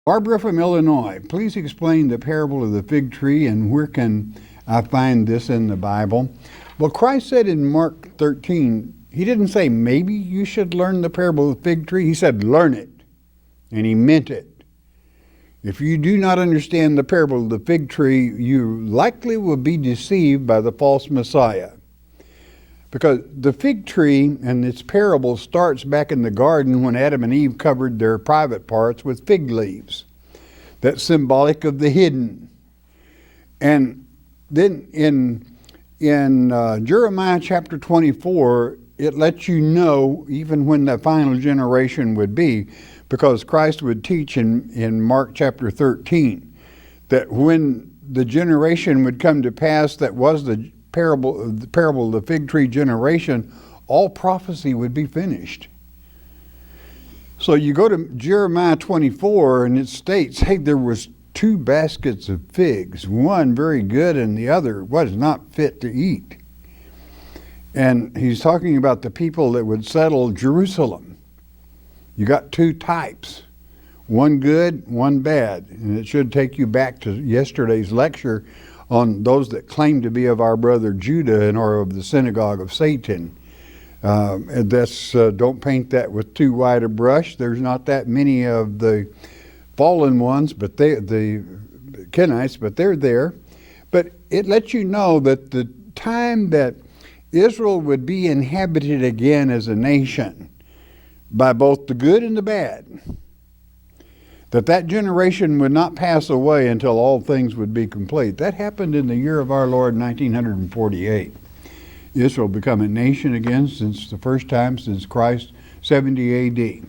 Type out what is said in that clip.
Barbara from Illinois, please explain the parable of the fig tree and where can I find this in the Bible? Well, Christ said in Mark 13, he didn't say maybe you should learn the parable of the fig tree. He said learn it, and he meant it. If you do not understand the parable of the fig tree, you likely will be deceived by the false Messiah. Because the fig tree and its parable starts back in the garden when Adam and Eve covered their private parts with fig leaves. That's symbolic of the hidden. And then in Jeremiah chapter 24, it lets you know even when the final generation would be, because Christ would teach in Mark chapter 13 that when the generation would come to pass that was the parable of the fig tree generation, all prophecy would be finished. So you go to Jeremiah 24 and it states, hey, there was 2 baskets of figs, one very good and the other was not fit to eat. And he's talking about the people that would settle Jerusalem. You got 2 types, one good, one bad. And it should take you back to yesterday's lecture on those that claim to be of our brother Judah and are of the synagogue of Satan. And that's don't paint that with too wide a brush. There's not that many of the fallen ones, but the Kenites, but they're there. But it lets you know that the time that Israel would be inhabited again as a nation by both the good and the bad, that generation would not pass away until all things would be complete. That happened in the year of our Lord, 1948. Israel become a nation again since the first time since Christ, 70 AD.